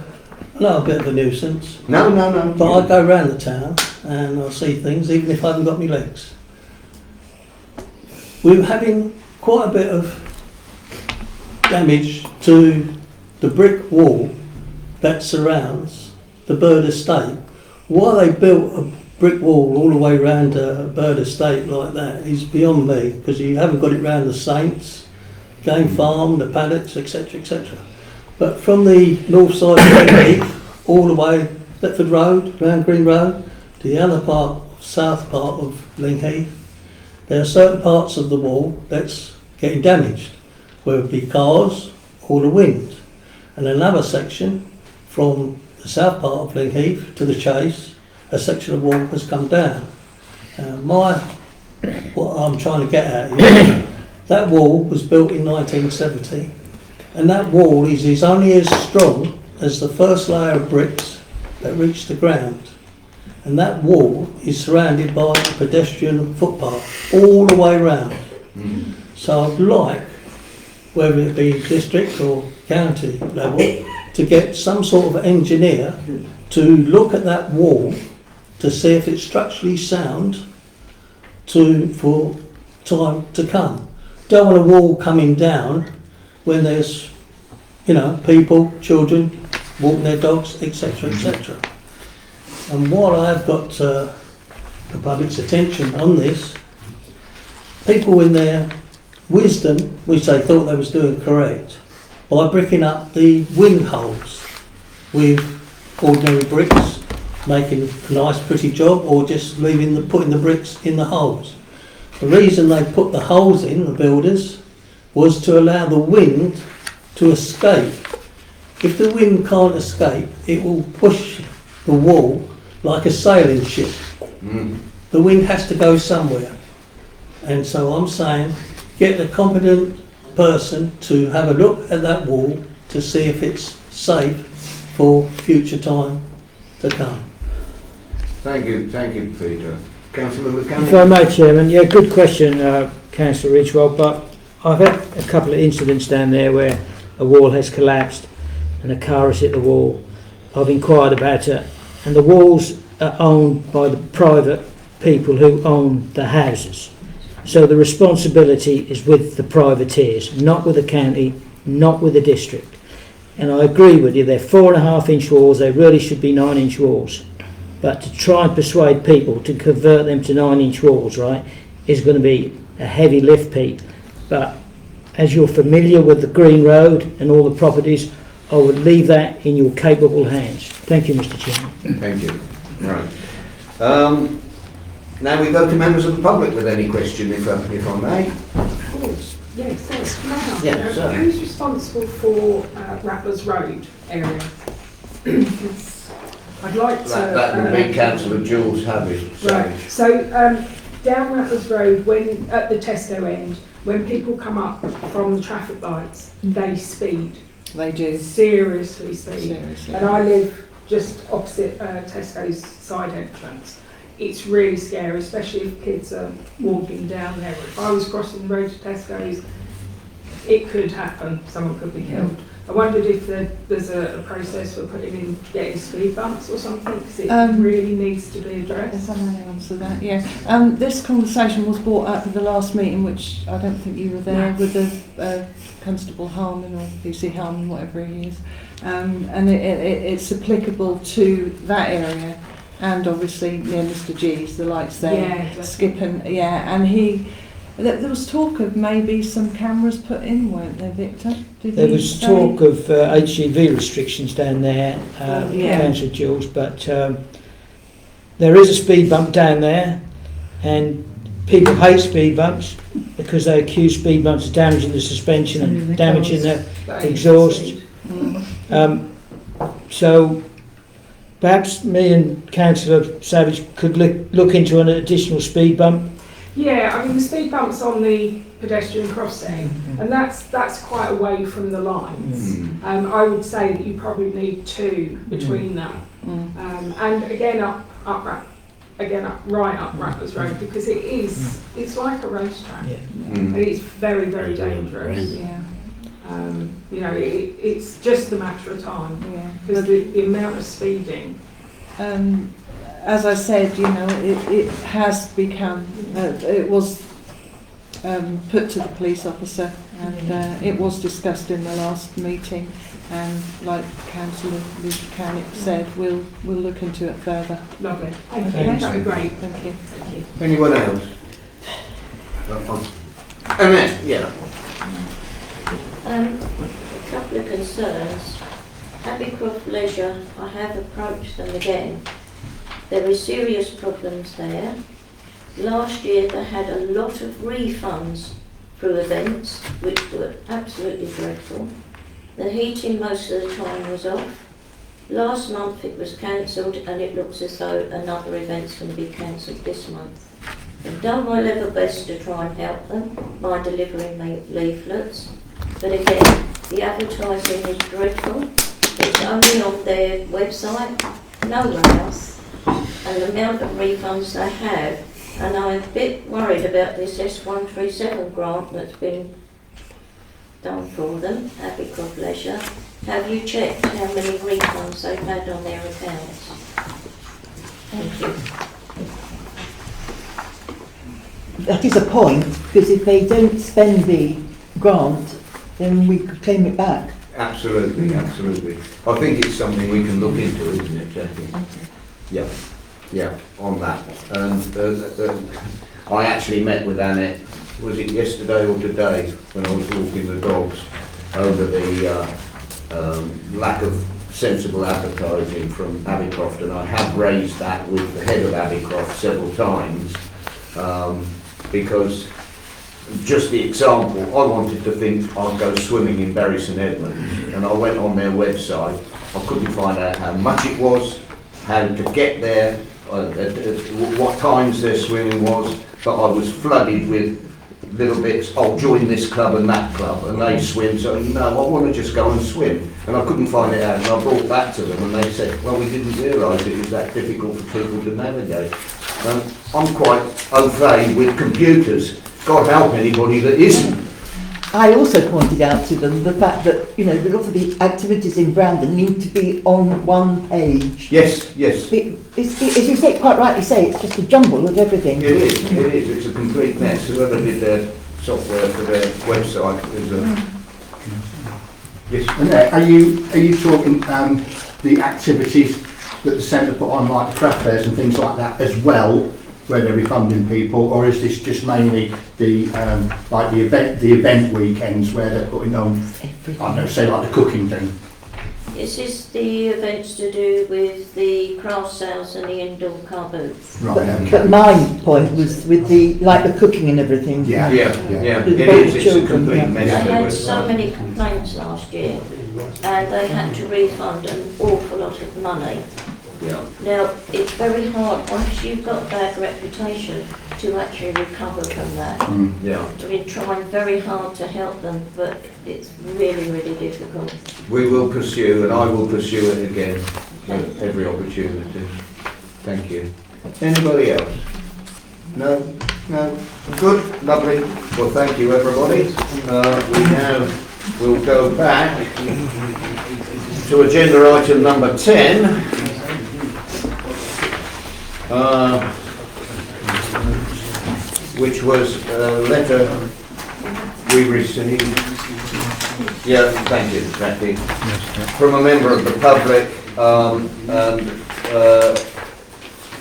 G: I know I'm a bit of a nuisance,
B: No.
G: but I go round the town and I see things, even if I haven't got my legs. We're having quite a bit of damage to the brick wall that surrounds the Bird Estate. Why they built a brick wall all the way round a Bird Estate like that is beyond me, because you haven't got it round the Saints, Game Farm, the paddocks, etc, etc. But from the north side of Greenheath, all the way Thetford Road, round Green Road, to the other part, south part of Lingheath, there are certain parts of the wall that's getting damaged, whether it be cars or the wind. And another section from the south part of Lingheath to the Chase, a section of wall has come down. What I'm trying to get at is that wall was built in 1970, and that wall is only as strong as the first layer of bricks that reached the ground. And that wall is surrounded by a pedestrian footpath all the way round. So I'd like, whether it be district or county level, to get some sort of engineer to look at that wall to see if it's structurally sound for time to come. Don't want a wall coming down when there's, you know, people, children walking their dogs, etc, etc. And while I've got the public's attention on this, people in their wisdom, which they thought they was doing correct, by bricking up the wind holes with ordinary bricks, making a nice pretty job, or just putting the bricks in the holes. The reason they put the holes in, the builders, was to allow the wind to escape. If the wind can't escape, it will push the wall like a sailing ship. The wind has to go somewhere. And so I'm saying, get a competent person to have a look at that wall to see if it's safe for future time to come.
B: Thank you, Peter. Councillor
I: If I
B: McCann.
I: may, Chairman, yeah, good question, Councillor Ridgewell, but I've had a couple of incidents down there where a wall has collapsed and a car has hit the wall. I've inquired about it, and the walls are owned by the private people who own the houses. So the responsibility is with the privateers, not with the county, not with the district. And I agree with you, they're 4.5-inch walls, they really should be 9-inch walls. But to try and persuade people to convert them to 9-inch walls, right, is going to be a heavy lift, Pete. But as you're familiar with the Green Road and all the properties, I would leave that in your capable hands. Thank you, Mr. Chairman.
B: Thank you. Right. Now we go to members of the public with any question, if I may.
J: Of course, yes, yes. Can I ask,
C: Yeah, sure.
J: who's responsible for Rattlers Road area? I'd like to...
B: That would be Councillor Jules Habit.
J: Right, so down Rattlers Road, when at the Tesco end, when people come up from the traffic lights, they speed.
K: They do.
J: Seriously speed.
K: Seriously.
J: And I live just opposite Tesco's side entrance. it's really scary, especially if kids are walking down there. If I was crossing the road to Tesco's, it could happen, someone could be killed. I wondered if there's a process for getting speed bumps or something, because it really needs to be addressed.
K: Yes, I may answer that, yeah. This conversation was brought up at the last meeting, which I don't think you were there, with the Constable Harmon, or PC Harmon, whatever he is. And it's applicable to that area, and obviously near Mr G's, the lights there,
J: Yeah,
K: skipping, and there was talk of maybe some cameras put in, weren't there, Victor?
I: There was talk of HGV restrictions down there,
K: Yeah.
I: Councillor Jules, but there is a speed bump down there, and people hate speed bumps because they accuse speed bumps of damaging the suspension and damaging the exhaust. So perhaps me and Councillor Savage could look into an additional speed bump.
J: Yeah, I mean the speed bump's on the pedestrian crossing, and that's quite away from the lines. I would say that you probably need 2 between them, and again right up Rattlers Road, because it's like a racetrack, and it's very, very dangerous.
K: Yeah.
J: You know, it's just a matter of time,
K: Yeah.
J: because the amount of speeding.
K: As I said, you know, it has become, it was put to the police officer, and it was discussed in the last meeting, and like Councillor Buchanan said, we'll look into it further.
J: Lovely. Thank you.
I: Thanks.
J: That'd be great.
K: Thank you.
B: Anyone else? Annette, yeah.
L: A couple of concerns. Abbeycroft Leisure, I have approached them again. There are serious problems there. Last year they had a lot of refunds through events, which were absolutely dreadful. The heating most of the time was off. Last month it was cancelled, and it looks as though another event's going to be cancelled this month. I've done my level best to try and help them by delivering leaflets, but again, the advertising is dreadful. It's only on their website, nowhere else, and the amount of refunds they have, and I'm a bit worried about this S137 grant that's been done for them, Abbeycroft Leisure. Have you checked how many refunds they've had on their accounts? Thank you.
M: That is a point, because if they don't spend the grant, then we could claim it back.
B: Absolutely, absolutely. I think it's something we can look into, isn't it, Jackie? Yeah, on that. And I actually met with Annette, was it yesterday or today, when I was walking the dogs, over the lack of sensible advertising from Abbeycroft, and I have raised that with the head of Abbeycroft several times, because just the example, I wanted to think I'd go swimming in Bury St Edmunds, and I went on their website. I couldn't find out how much it was, how to get there, what times their swimming was, but I was flooded with little bits, I'll join this club and that club, and they swim, so no, I want to just go and swim. And I couldn't find it out, and I brought that to them, and they said, well, we didn't realise it was that difficult for people to navigate. I'm quite au fait with computers. God help anybody that isn't.
M: I also pointed out to them the fact that, you know, a lot of the activities in Brandon need to be on one page.
B: Yes.
M: As you say, quite rightly say, it's just a jumble of everything.
B: It is. It's a complete mess. Whoever did their software for their website is a... Yes.
H: And are you talking the activities that the centre put on, like the craft fairs and things like that as well, where they're refunding people, or is this just mainly the like the event weekends where they're putting on, I don't know, say like the cooking thing?
L: This is the events to do with the craft sales and the indoor car booths.
H: Right. Okay.
M: But my point was with the cooking and everything.
B: Yeah. It is. It's a complete mess.
L: They had so many complaints last year, and they had to refund an awful lot of money.
B: Yeah.
L: Now, it's very hard, once you've got a bad reputation, to actually recover from that.
B: Yeah.
L: I've been trying very hard to help them, but it's really, really difficult.
B: We will pursue, and I will pursue it again at every opportunity. Thank you. Anybody else? No? No? Good, lovely. Well, thank you, everybody. We'll go back to agenda item number 10. Which was a letter we received. Yeah, thank you, Jackie. From a member of the public,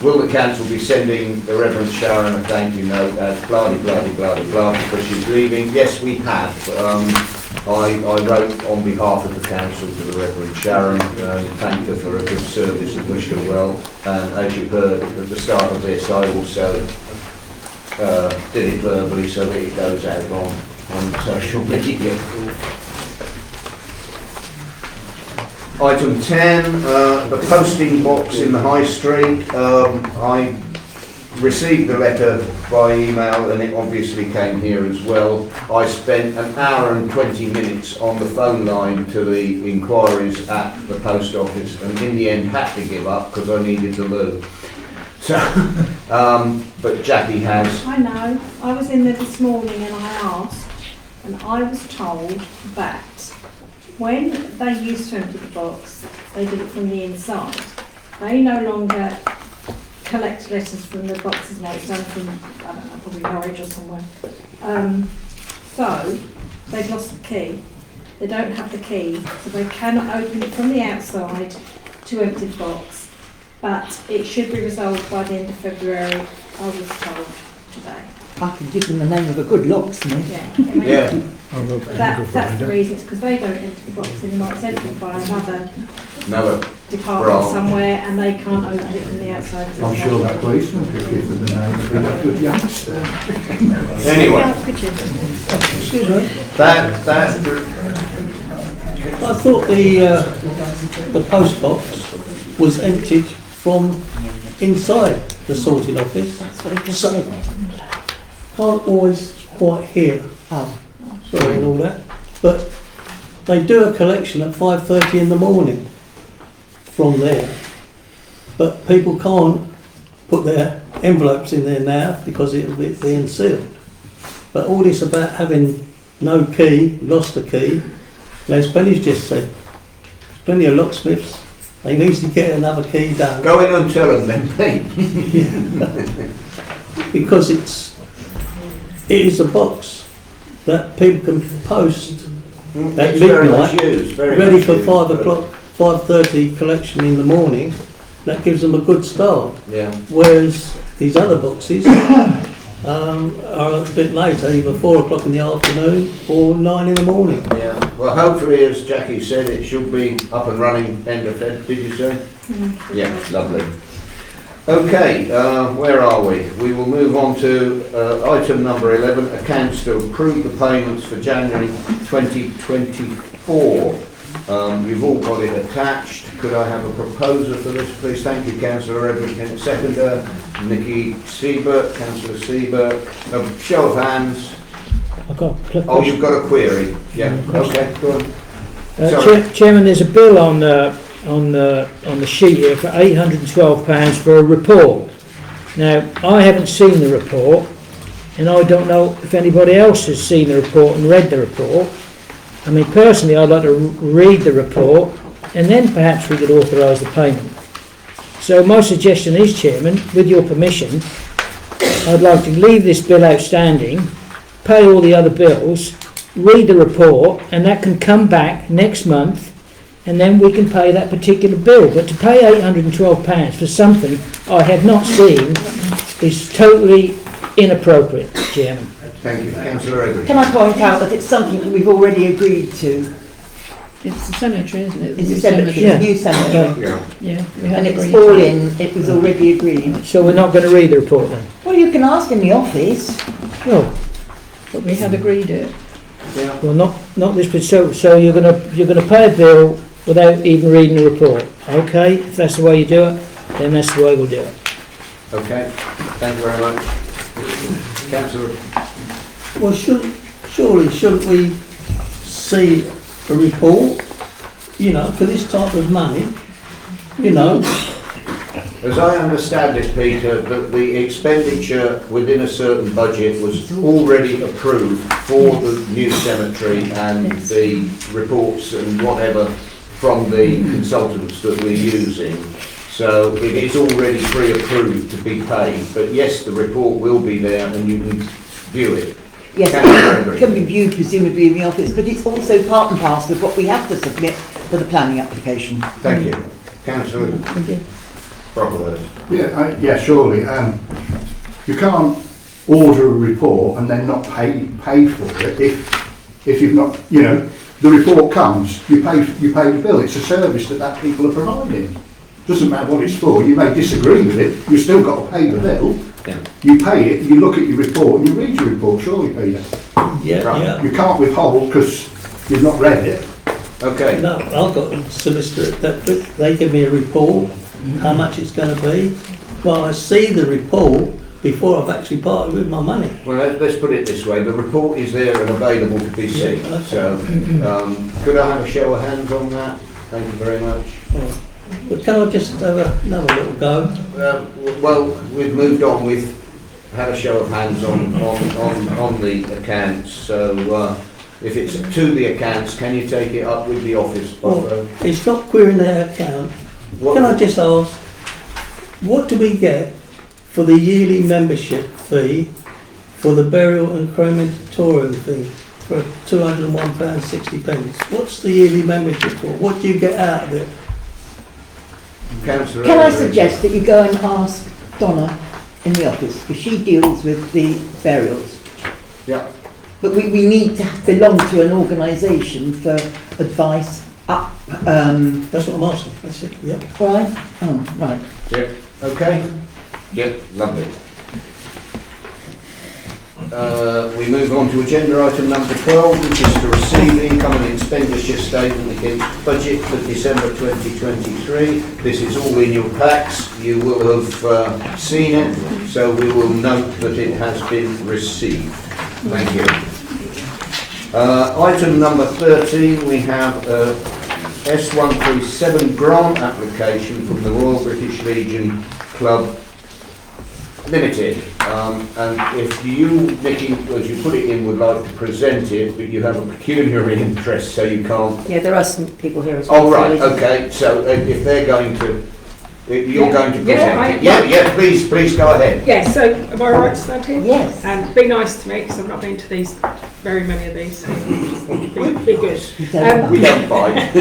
B: will the council be sending the Reverend Sharon a thank you note as blah blah blah blah blah because she's leaving? Yes, we have. I wrote on behalf of the council to the Reverend Sharon, thanked her for a good service and wished her well. And as you heard at the start of this, I also did it verbally so that it goes out on social media. Item 10, the posting box in the High Street. I received the letter by email and it obviously came here as well. I spent an hour and 20 minutes on the phone line to the inquiries at the post office and in the end had to give up because I needed the loo. So, but Jackie has.
N: I know. I was in there this morning and I asked, and I was told that when they used to empty the box, they did it from the inside. They no longer collect letters from the boxes now. It's done from, I don't know, probably Norwich or somewhere. So they've lost the key. They don't have the key, so they cannot open it from the outside to empty the box. But it should be resolved by the end of February, I was told today.
M: I can give them the name of a good locksmith.
N: Yeah. That's the reason, it's because they don't empty the box anymore. It's emptied by another department somewhere and they can't open it from the outside.
H: I'm sure that policeman could give them the name of a good youngster.
B: Anyway.
G: Excuse me. I thought the post box was emptied from inside the sorting office.
M: That's what it just
G: So,
M: said.
G: can't always quite hear. Sorry and all that. But they do a collection at 5:30 in the morning from there. But people can't put their envelopes in there now because it'll be being sealed. But all this about having no key, lost the key, as Benny's just said, there's plenty of locksmiths. They need to get another key done.
B: Go in and tell them then, Pete.
G: Because it is a box that people can post at
B: It's very much
G: midnight,
B: used, very
G: ready
B: much
G: for
B: used.
G: 5 o'clock, 5:30 collection in the morning. That gives them a good start.
B: Yeah.
G: Whereas these other boxes are a bit later, either 4 o'clock in the afternoon or 9 in the morning.
B: Yeah. Well, hopefully, as Jackie said, it should be up and running end of Feb, did you say? Yeah, lovely. Okay, where are we? We will move on to item number 11, accounts to approve the payments for January 2024. You've all got it attached. Could I have a proposer for this, please? Thank you, Councillor Edward, seconder. Nikki Seaburg, Councillor Seaburg. Show of hands. Oh, you've got a query. Yeah. Okay. Go on. Sorry.
I: Chairman, there's a bill on the sheet here for £812 for a report. Now, I haven't seen the report, and I don't know if anybody else has seen the report and read the report. I mean, personally, I'd like to read the report, and then perhaps we could authorise the payment. So my suggestion is, Chairman, with your permission, I'd like to leave this bill outstanding, pay all the other bills, read the report, and that can come back next month, and then we can pay that particular bill. But to pay £812 for something I have not seen is totally inappropriate, Chairman.
B: Thank you, Councillor Edwards.
M: Can I point out that it's something that we've already agreed to?
K: It's the cemetery, isn't it?
M: It's a cemetery, a new cemetery.
K: Yeah, we had
M: And it's
K: agreed.
M: all in, it was already agreed.
I: So we're not going to read the report then?
M: Well, you can ask in the office.
I: No.
K: But we had agreed it.
B: Yeah.
I: Well, not this, but so you're gonna pay a bill without even reading the report. Okay, if that's the way you do it, then that's the way we'll do it.
B: Okay. Thank you very much. Councillor.
G: Well, surely shouldn't we see a report, for this type of money,
B: As I understand it, Peter, that the expenditure within a certain budget was already approved for the new cemetery and the reports and whatever from the consultants that we're using. So it is already pre-approved to be paid, but yes, the report will be there and you can view it.
M: Yes, it can be viewed presumably in the office, but it's also part and parcel of what we have to submit for the planning application.
B: Thank you. Councillor Brocklehurst.
H: Yeah, surely. You can't order a report and then not pay for it if you've not, you know, the report comes, you pay the bill. It's a service that people are providing. Doesn't matter what it's for. You may disagree with it. You've still got to pay the bill.
B: Yeah.
H: You pay it. You look at your report and you read your report. Surely, Peter.
G: Yeah,
B: Right.
G: yeah.
H: You can't withhold because you've not read it.
B: Okay.
G: No, I've got a solicitor that they give me a report, how much it's going to be. Well, I see the report before I've actually parted with my money.
B: Well, let's put it this way. The report is there and available to be seen.
G: Yeah, okay.
B: So, could I have a show of hands on that? Thank you very much.
G: But can I just have another little go?
B: Well, we've moved on. We've had a show of hands on the accounts. So, if it's to the accounts, can you take it up with the office?
G: Well, it's not querying their account.
B: What-
G: Can I just ask, what do we get for the yearly membership fee for the burial and crematorium fee for £201.60? What's the yearly membership for? What do you get out of it?
B: Councillor
M: Can I
B: Etheridge.
M: suggest that you go and ask Donna in the office, because she deals with the burials.
B: Yeah.
M: But we need to belong to an organisation for advice up,
G: That's what I'm asking. That's it. Yep.
M: right? Oh, right.
B: Yep. Okay. Yep. Lovely. We move on to agenda item number 12, which is to receive income and expenditure statement against budget for December 2023. This is all in your packs. You will have seen it, so we will note that it has been received. Thank you. Item number 13, we have a S137 grant application from the Royal British Legion Club Limited. And if you, Nikki, as you put it in, would like to present it, but you have a pecuniary interest, so you can't.
O: Yeah, there are some people here as well.
B: Oh, right, okay. So if they're going to, you're going to present it.
J: Yeah,
B: Yeah, please go ahead.
J: Yeah, so am I right to stand here?
M: Yes.
J: And be nice to me, because I've not been to very many of these, so be good.
B: We don't bite.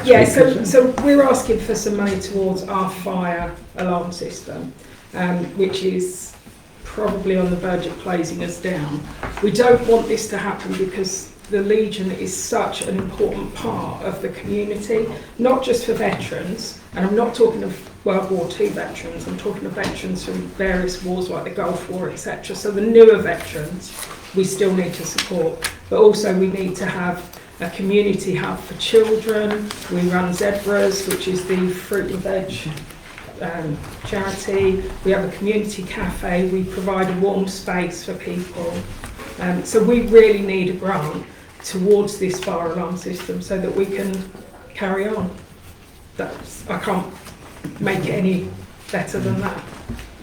J: Yeah, so we're asking for some money towards our fire alarm system, which is probably on the verge of closing us down. We don't want this to happen because the Legion is such an important part of the community, not just for veterans, and I'm not talking of World War II veterans, I'm talking of veterans from various wars like the Gulf War, etc. So the newer veterans we still need to support, but also we need to have a community hub for children. We run Zebras, which is the fruit and veg charity. We have a community cafe. We provide a warm space for people. So we really need a grant towards this fire alarm system so that we can carry on. I can't make it any better than that.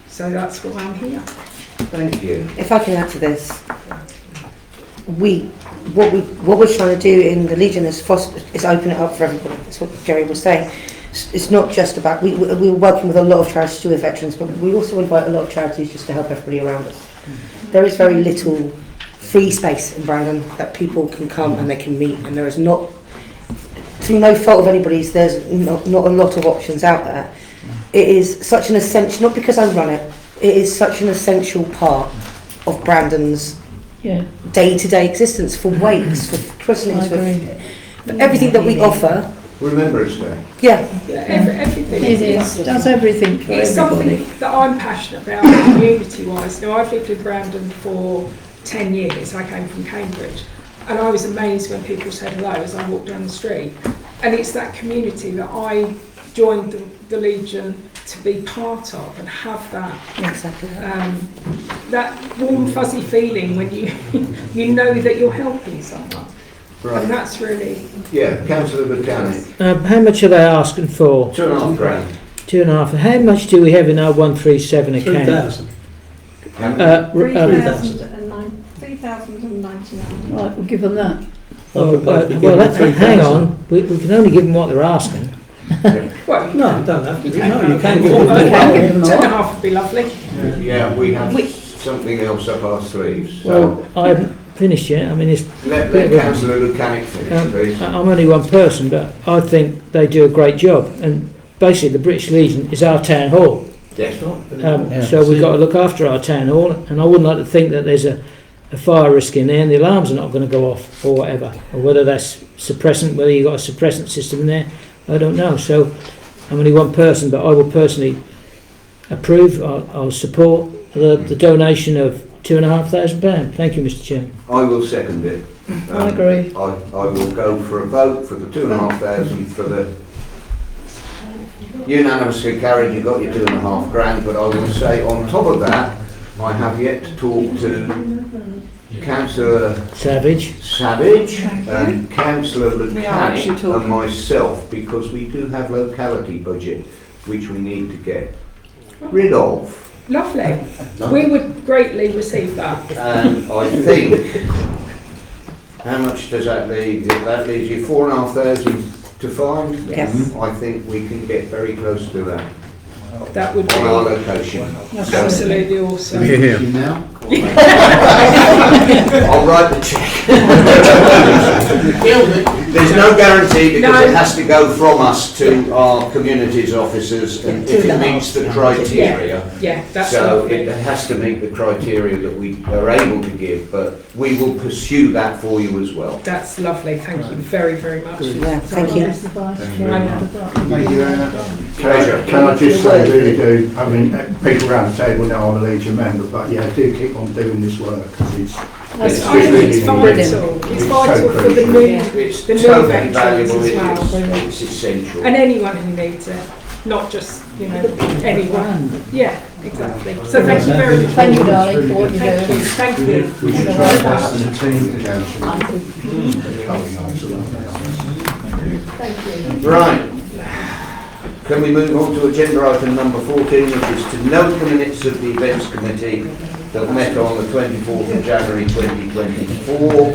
J: So that's why I'm here.
B: Thank you.
O: If I can add to this, what we're trying to do in the Legion is open it up for everybody. That's what Jerry was saying. It's not just about, we're working with a lot of charities to do with veterans, but we also invite a lot of charities just to help everybody around us. There is very little free space in Brandon that people can come and they can meet, and there is not, through no fault of anybody's, there's not a lot of options out there. It is such an essential, not because I run it, it is such an essential part of Brandon's day-to-day existence, for wakes, for christenings, for everything that we offer.
B: Remembrance Day.
J: Everything.
D: It is. Does everything for
J: It's
D: everybody.
J: something that I'm passionate about community-wise. Now, I've lived in Brandon for 10 years. I came from Cambridge, and I was amazed when people said hello as I walked down the street. And it's that community that I joined the Legion to be part of and have that that warm fuzzy feeling when you know that you're helping someone.
B: Right.
J: And that's really...
B: Yeah, Councillor Buchanan.
I: How much are they asking for?
B: £2.5 grand.
I: 2.5. How much do we have in our 137 account?
G: 3,000.
N: $3,099.
D: Right, we'll give them that.
I: Well, hang on. We can only give them what they're asking.
J: Well,
G: No, you don't have to. No, you can give
J: Well,
G: them
J: okay,
G: more.
J: 10.5 would be lovely.
B: Yeah, we have something else up our sleeves. So
I: Well, I haven't finished yet. I mean, it's
B: let Councillor Lucanic finish, please.
I: I'm only one person, but I think they do a great job. And basically, the British Legion is our town hall.
B: Yes.
I: So we've got to look after our town hall. And I wouldn't like to think that there's a fire risk in there and the alarms are not going to go off or whatever. Or whether that's suppressant, whether you've got a suppressant system in there, I don't know. So I'm only one person, but I will personally approve, I'll support the donation of £2,500. Thank you, Mr. Chairman.
B: I will second it.
D: I agree.
B: I will go for a vote for the 2,500 for the unanimously carried. You got your £2,500, but I will say on top of that, I have yet to talk to Councillor
I: Savage
B: and Councillor
K: actually
B: Lucanic
K: talking.
B: and myself, because we do have locality budget which we need to get rid of.
J: Lovely. We would greatly receive that.
B: And I think, how much does that leave? That leaves you 4,500 to find.
O: Yes.
B: I think we can get very close to that
J: That would
B: on our
J: be
B: location.
J: absolutely awesome.
H: Now?
B: I'll write the cheque. There's no guarantee because
J: No.
B: it has to go from us to our communities officers and if it meets the criteria.
J: Yeah, that's
B: So
J: lovely.
B: it has to meet the criteria that we are able to give, but we will pursue that for you as well.
J: That's lovely. Thank you very, very much.
O: Yeah, thank you.
H: Thank you, Anna.
B: Pleasure.
H: Can I just say, really do, I mean, people around the table know I'm a Legion member, but yeah, do keep on doing this work because it's
J: I
H: just
J: think it's
H: really
J: vital.
H: needed.
J: It's
H: It's
J: vital
H: so
J: for the
H: crucial.
J: new,
B: It's
J: the new
B: totally
J: veterans
B: valuable,
J: as well.
B: it's essential.
J: And anyone who needs it, not just, anyone. Yeah, exactly. So thank you very much.
D: Thank you, darling, for what you
J: Thank
D: do.
J: you, thank you.
H: We should try and pass the team to council.
J: Thank you.
B: Right. Can we move on to agenda item number 14, which is to note the minutes of the events committee that met on the 24th of January 2024.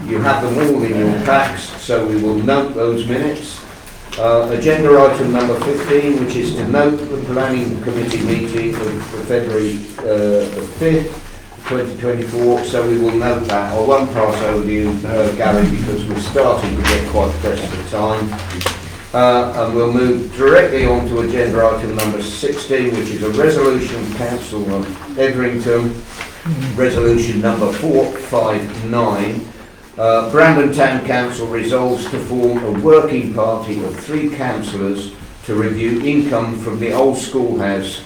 B: You have them all in your packs, so we will note those minutes. Agenda item number 15, which is to note the planning committee meeting of February the 5th, 2024, so we will note that. I won't pass over to you, Gary, because we're starting to get quite pressed for time. And we'll move directly on to agenda item number 16, which is a resolution of Council of Edrington, resolution number 459. Brandon Town Council resolves to form a working party of 3 councillors to review income from the old schoolhouse,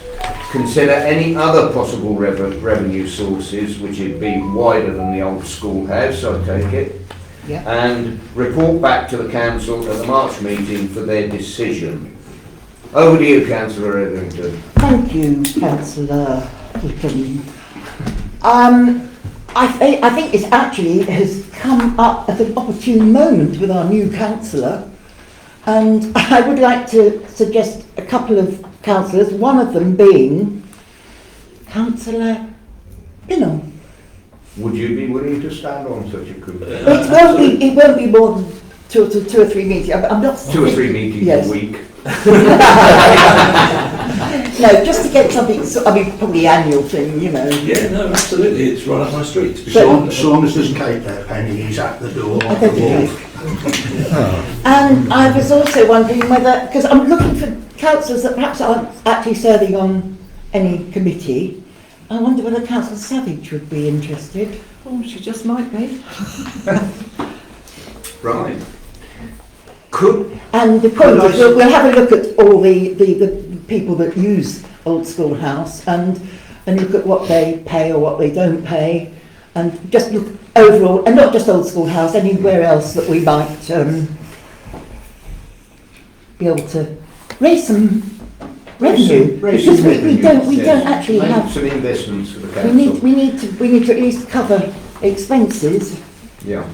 B: consider any other possible revenue sources, which would be wider than the old schoolhouse, I take it, and report back to the council at the March meeting for their decision. Over to you, Councillor Edrington.
M: Thank you, Councillor Wickham. I think this actually has come up at an opportune moment with our new councillor, and I would like to suggest a couple of councillors, one of them being Councillor Bingham.
B: Would you be willing to stand on such a coup?
M: It won't be more than two or three meetings. I'm not
B: 2 or 3 meetings
M: Yes.
B: a week.
M: No, just to get something, probably annual thing,
E: Yeah, no, absolutely. It's right up my street.
H: So long as there's cake there, Penny, he's at the door.
M: I don't think. And I was also wondering whether, because I'm looking for councillors that perhaps aren't actually serving on any committee, I wonder whether Councillor Savage would be interested.
K: Oh, she just might be.
B: Right.
M: And the point is, we'll have a look at all the people that use Old School House and look at what they pay or what they don't pay, and just look overall, and not just Old School House, anywhere else that we might be able to raise some revenue, because we don't actually have
B: some investments for the council.
M: we need to at least cover expenses.
B: Yeah.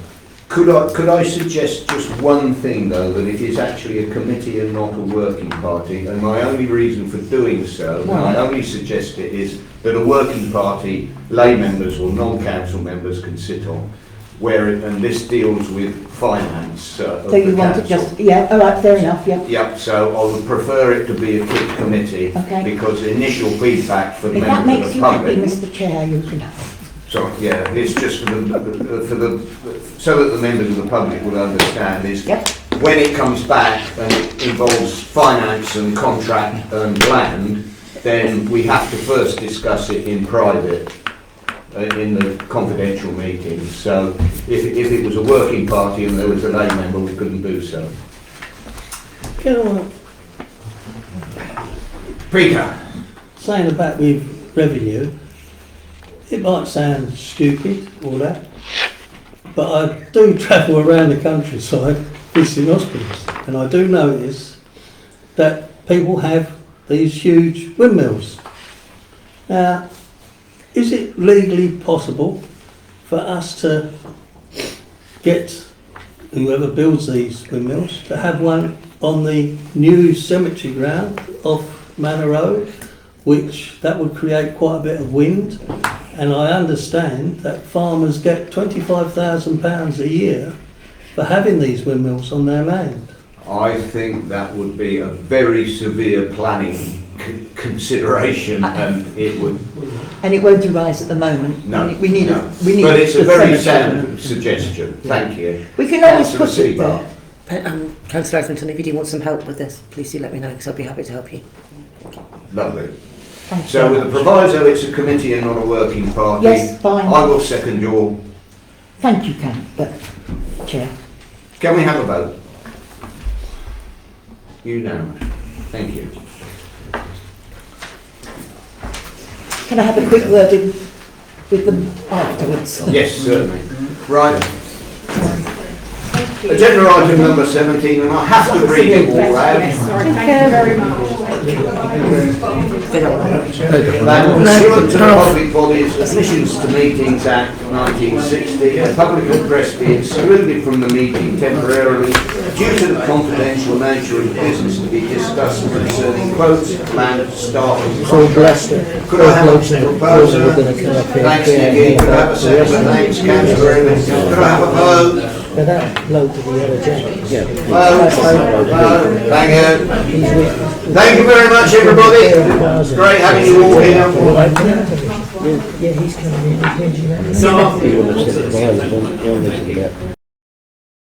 B: Could I suggest just one thing though, that it is actually a committee and not a working party, and my only reason for doing so, and I only suggest it, is that a working party, lay members or non-council members can sit on, and this deals with finance of
M: So you
B: the
M: want to
B: council.
M: just, yeah, all right, fair enough, yeah.
B: Yep, so I would prefer it to be a KIP committee,
M: Okay.
B: because initial feedback from
M: If that
B: members
M: makes
B: of the
M: you happy,
B: public.
M: Mr Chair, you can have it.
B: Sorry, yeah, it's just so that the members of the public will understand is when it comes back and it involves finance and contract and land, then we have to first discuss it in private, in the confidential meeting. So if it was a working party and there was a lay member, we couldn't do so. Peter.
G: Saying about with revenue, it might sound stupid, all that, but I do travel around the countryside visiting hospitals, and I do notice that people have these huge windmills. Now, is it legally possible for us to get whoever builds these windmills to have one on the new cemetery ground off Manor Road, which that would create quite a bit of wind? And I understand that farmers get £25,000 a year for having these windmills on their land.
B: I think that would be a very severe planning consideration, and it would.
M: And it won't arise at the moment.
B: No,
M: we need
B: no.
M: we need
B: But it's a
M: the
B: very
M: cemetery.
B: sound suggestion. Thank you.
M: We can always
B: Councillor
M: put it
B: Seabar.
M: there.
O: Councillor Atherton, if you do want some help with this, please do let me know, because I'll be happy to help you.
B: Lovely.
M: Thank you
B: So
M: very
B: with the
M: much.
B: proviso it's a committee and not a working party,
M: Yes, fine.
B: I will second your...
M: Thank you, Chair.
B: Can we have a vote? Unanimous. Thank you.
M: Can I have a quick word with them afterwards?
B: Yes, certainly. Right. Agenda item number 17, and I have to read it all out.
J: Sorry, thank you very much.
B: That pursuant to the Public Bodies Admissions to Meetings Act 1960, the public address be excluded from the meeting temporarily due to the confidential nature of the business to be discussed concerning quotes, land, staff and contract. Could I have a proposer? Thanks, Nikki. Could I have a second? Thanks, Councillor Evans. Could I have a vote?
I: But that bloke with the yellow jacket. Yeah.
B: Thank you. Thank you very much, everybody. It's great having you all here.
I: Yeah, he's coming in.
C: You want to set the violence on,